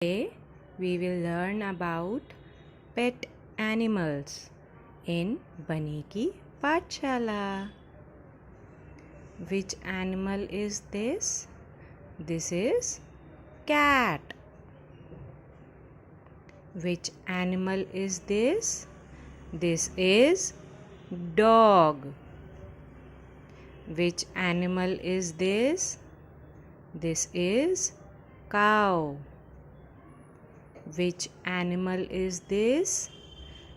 Today we will learn about pet animals in bunnykipathshala. Which animal is this? This is cat. Which animal is this? This is dog. Which animal is this? This is cow. Which animal is this?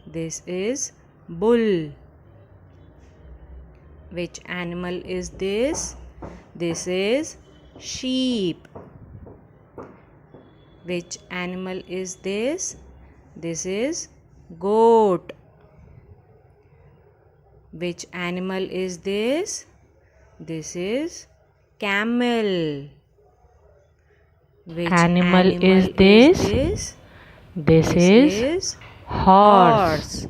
This is bull. Which animal is this? This is sheep. Which animal is this? This is goat. Which animal is this? This is camel. Which animal is this? This is horse.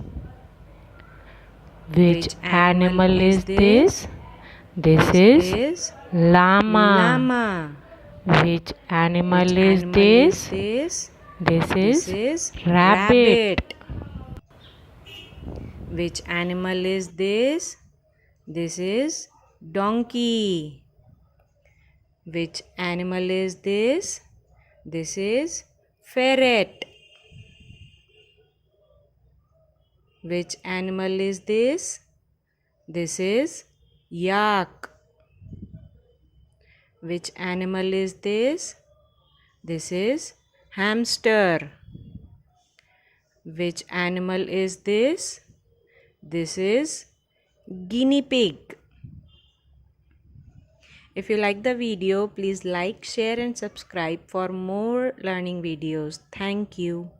Which animal is this? This is llama. Which animal is this? This is rabbit. Which animal is this? This is donkey. Which animal is this? This is ferret. Which animal is this? This is yak. Which animal is this? This is hamster. Which animal is this? This is guinea pig. If you like the video, please like, share and subscribe for more learning videos. Thank you.